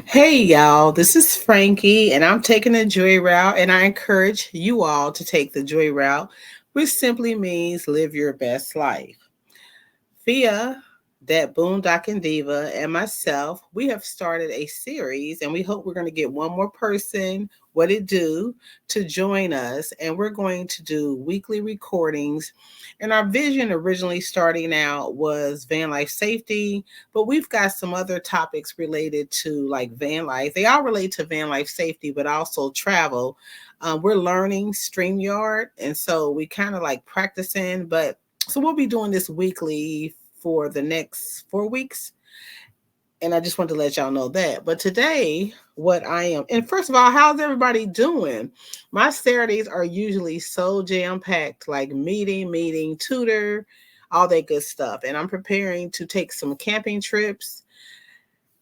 Hey y'all, this is Frankie, and I'm taking the joy route, and I encourage you all to take the joy route, which simply means live your best life. Via that boondocking diva and myself, we have started a series, and we hope we're going to get one more person, what it do, to join us, and we're going to do weekly recordings. And our vision originally starting out was van life safety, but we've got some other topics related to like van life. They all relate to van life safety, but also travel. We're learning StreamYard, and so we kind of like practicing, but so we'll be doing this weekly for the next 4 weeks. And I just want to let y'all know that. But today, what I am, and first of all, how's everybody doing? My Saturdays are usually so jam packed, like meeting, tutor, all that good stuff. And I'm preparing to take some camping trips.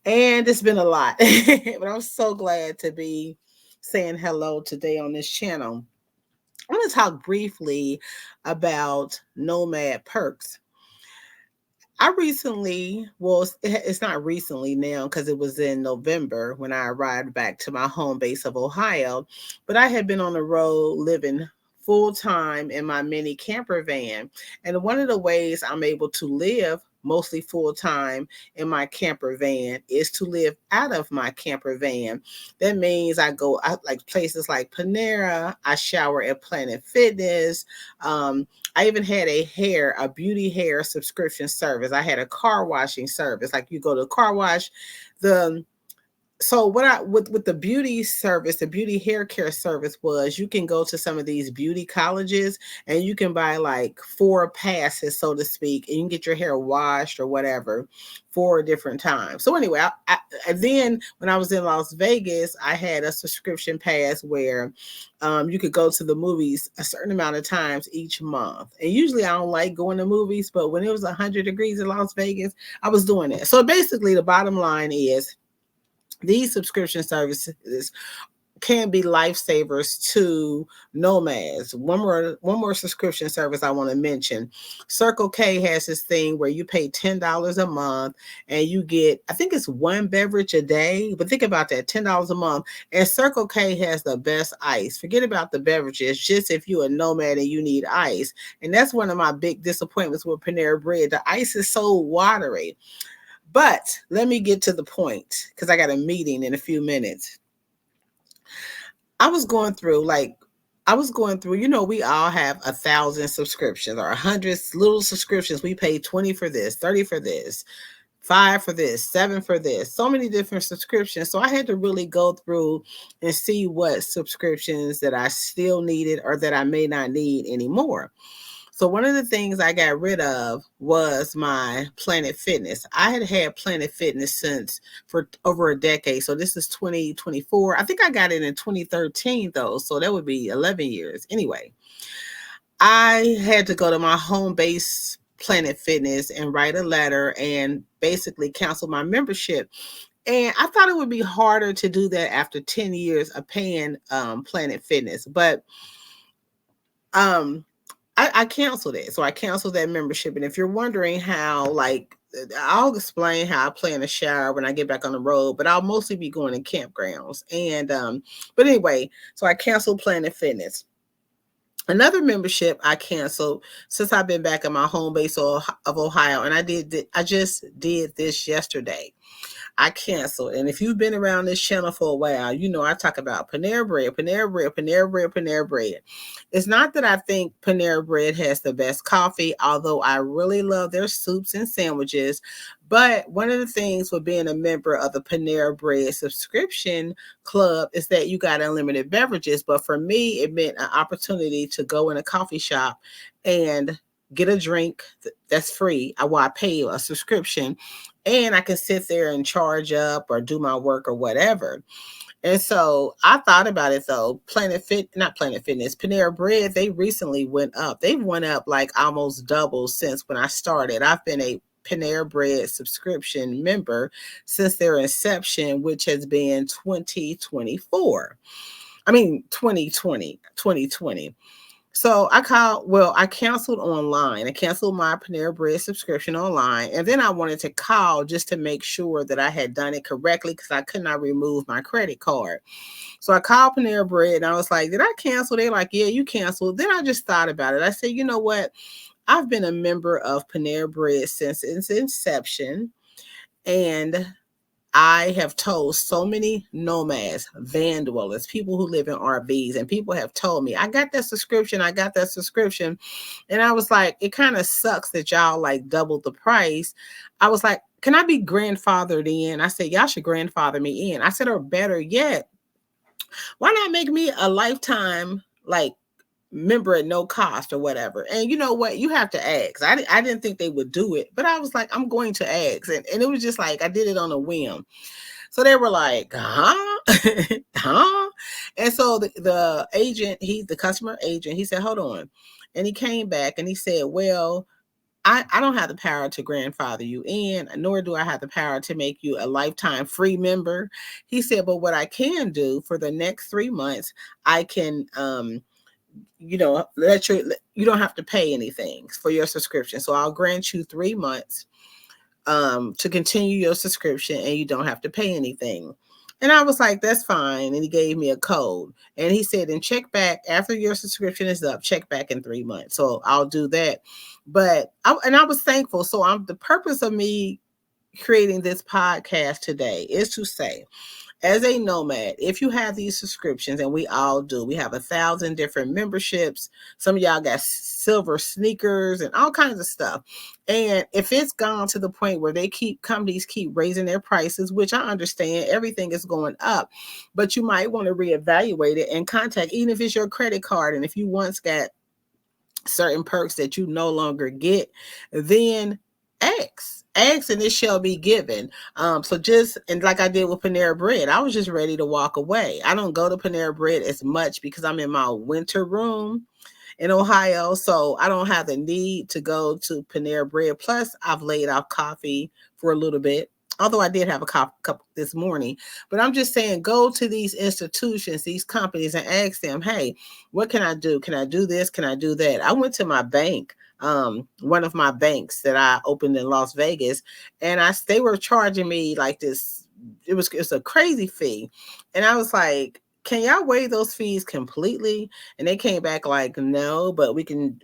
And it's been a lot. But I'm so glad to be saying hello today on this channel. I'm going to talk briefly about Nomad perks. I recently, well, it's not recently now because it was in November when I arrived back to my home base of Ohio, but I had been on the road living full time in my mini camper van. And one of the ways I'm able to live mostly full time in my camper van is to live out of my camper van. That means I go out like places like Panera, I shower at Planet Fitness. I even had a beauty hair subscription service. I had a car washing service. Like you go to the car wash, the so what I with the beauty service, the beauty hair care service was you can go to some of these beauty colleges and you can buy like 4 passes, so to speak, and you can get your hair washed or whatever 4 different times. So anyway, and then when I was in Las Vegas, I had a subscription pass where you could go to the movies a certain amount of times each month. And usually I don't like going to movies, but when it was 100 degrees in Las Vegas, I was doing it. So basically, the bottom line is these subscription services can be lifesavers to nomads. One more subscription service I want to mention. Circle K has this thing where you pay $10 a month and you get, I think it's one beverage a day, but think about that, $10 a month. And Circle K has the best ice. Forget about the beverages, just if you're a nomad and you need ice. And that's one of my big disappointments with Panera Bread. The ice is so watery. But let me get to the point because I got a meeting in a few minutes. I was going through we all have 1,000 subscriptions or 100 little subscriptions. We pay 20 for this, 30 for this, 5 for this, 7 for this, so many different subscriptions. So I had to really go through and see what subscriptions that I still needed or that I may not need anymore. So one of the things I got rid of was my Planet Fitness. I had Planet Fitness since for over a decade. So this is 2024. I think I got it in 2013 though. So that would be 11 years. Anyway, I had to go to my home base Planet Fitness and write a letter and basically cancel my membership. And I thought it would be harder to do that after 10 years of paying Planet Fitness. But I canceled it. So I canceled that membership. And if you're wondering how, like, I'll explain how I plan to shower when I get back on the road, but I'll mostly be going in campgrounds. And, but anyway, so I canceled Planet Fitness. Another membership I canceled since I've been back in my home base of Ohio. And I just did this yesterday. I canceled. And if you've been around this channel for a while, you know I talk about Panera Bread, Panera Bread, Panera Bread, Panera Bread. It's not that I think Panera Bread has the best coffee, although I really love their soups and sandwiches. But one of the things with being a member of the Panera Bread subscription club is that you got unlimited beverages. But for me, it meant an opportunity to go in a coffee shop and get a drink that's free. I pay a subscription and I can sit there and charge up or do my work or whatever. And so I thought about it though. Not Planet Fitness, Panera Bread, they recently went up. They've went up like almost double since when I started. I've been a Panera Bread subscription member since their inception, which has been 2024. I mean, 2020. So I canceled online. I canceled my Panera Bread subscription online. And then I wanted to call just to make sure that I had done it correctly because I could not remove my credit card. So I called Panera Bread and I was like, did I cancel? They're like, yeah, you canceled. Then I just thought about it. I said, you know what? I've been a member of Panera Bread since its inception. And I have told so many nomads, van dwellers, people who live in RVs, and people have told me, I got that subscription. I got that subscription. And I was like, it kind of sucks that y'all like doubled the price. I was like, can I be grandfathered in? I said, y'all should grandfather me in. I said, or better yet, why not make me a lifetime like member at no cost or whatever? And you know what? You have to ask. I didn't think they would do it, but I was like, I'm going to ask. And it was just like, I did it on a whim. So they were like, huh? Huh? And so the agent, the customer agent, he said, hold on. And he came back and he said, well, I don't have the power to grandfather you in, nor do I have the power to make you a lifetime free member. He said, but what I can do for the next 3 months, I can you don't have to pay anything for your subscription. So I'll grant you 3 months to continue your subscription and you don't have to pay anything. And I was like, that's fine. And he gave me a code. And he said, and check back after your subscription is up, check back in 3 months. So I'll do that. But I was thankful. So the purpose of me creating this podcast today is to say, as a nomad, if you have these subscriptions, and we all do, we have 1,000 different memberships. Some of y'all got silver sneakers and all kinds of stuff. And if it's gone to the point where companies keep raising their prices, which I understand, everything is going up, but you might want to reevaluate it and contact, even if it's your credit card. And if you once got certain perks that you no longer get, then ask and it shall be given. And like I did with Panera Bread, I was just ready to walk away. I don't go to Panera Bread as much because I'm in my winter room in Ohio, so I don't have the need to go to Panera Bread. Plus, I've laid off coffee for a little bit, although I did have a cup this morning. But I'm just saying, go to these institutions, these companies, and ask them, hey, what can I do? Can I do this? Can I do that? I went to my bank, one of my banks that I opened in Las Vegas, and they were charging me like this. It's a crazy fee. And I was like, can y'all waive those fees completely? And they came back like, no, but we can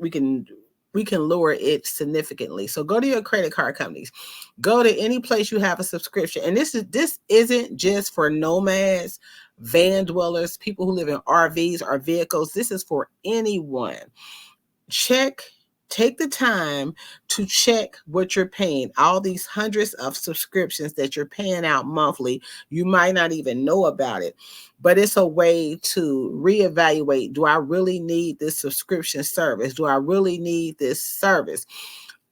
lower it significantly. So go to your credit card companies. Go to any place you have a subscription. And this isn't just for nomads, van dwellers, people who live in RVs or vehicles. This is for anyone. Take the time to check what you're paying. All these hundreds of subscriptions that you're paying out monthly, you might not even know about it, but it's a way to reevaluate. Do I really need this subscription service? Do I really need this service?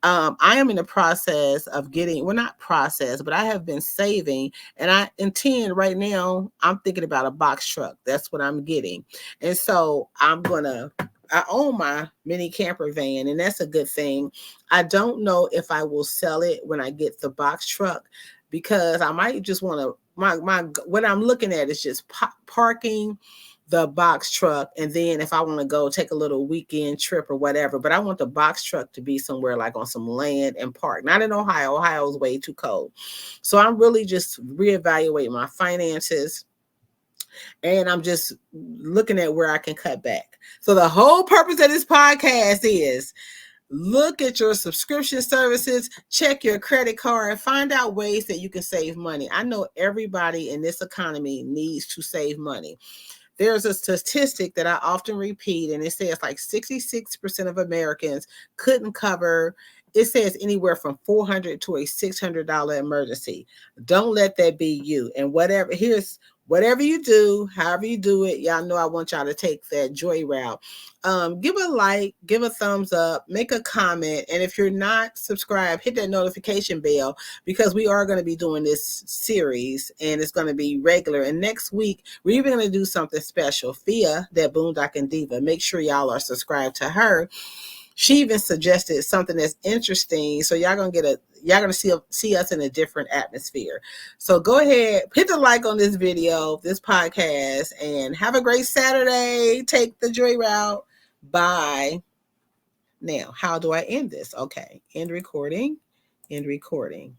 I am in the process of not process, but I have been saving, and I intend right now, I'm thinking about a box truck. That's what I'm getting. And so I own my mini camper van, and that's a good thing. I don't know if I will sell it when I get the box truck, because I might just want to, what I'm looking at is just parking the box truck, and then if I want to go take a little weekend trip or whatever, but I want the box truck to be somewhere like on some land and park, not in Ohio. Ohio is way too cold. So I'm really just reevaluating my finances, and I'm just looking at where I can cut back. So the whole purpose of this podcast is look at your subscription services, check your credit card, find out ways that you can save money. I know everybody in this economy needs to save money. There's a statistic that I often repeat, and it says like 66% of Americans couldn't cover, it says anywhere from $400 to a $600 emergency. Don't let that be you. And whatever you do, however you do it, y'all know I want y'all to take that joy route. Give a like, give a thumbs up, make a comment. And if you're not subscribed, hit that notification bell, because we are going to be doing this series and it's going to be regular. And next week, we're even going to do something special. Fia, that boondocking diva, make sure y'all are subscribed to her. She even suggested something that's interesting. So y'all gonna see us in a different atmosphere. So go ahead, hit the like on this video, this podcast, and have a great Saturday. Take the joy route. Bye. Now, how do I end this? Okay, end recording, end recording.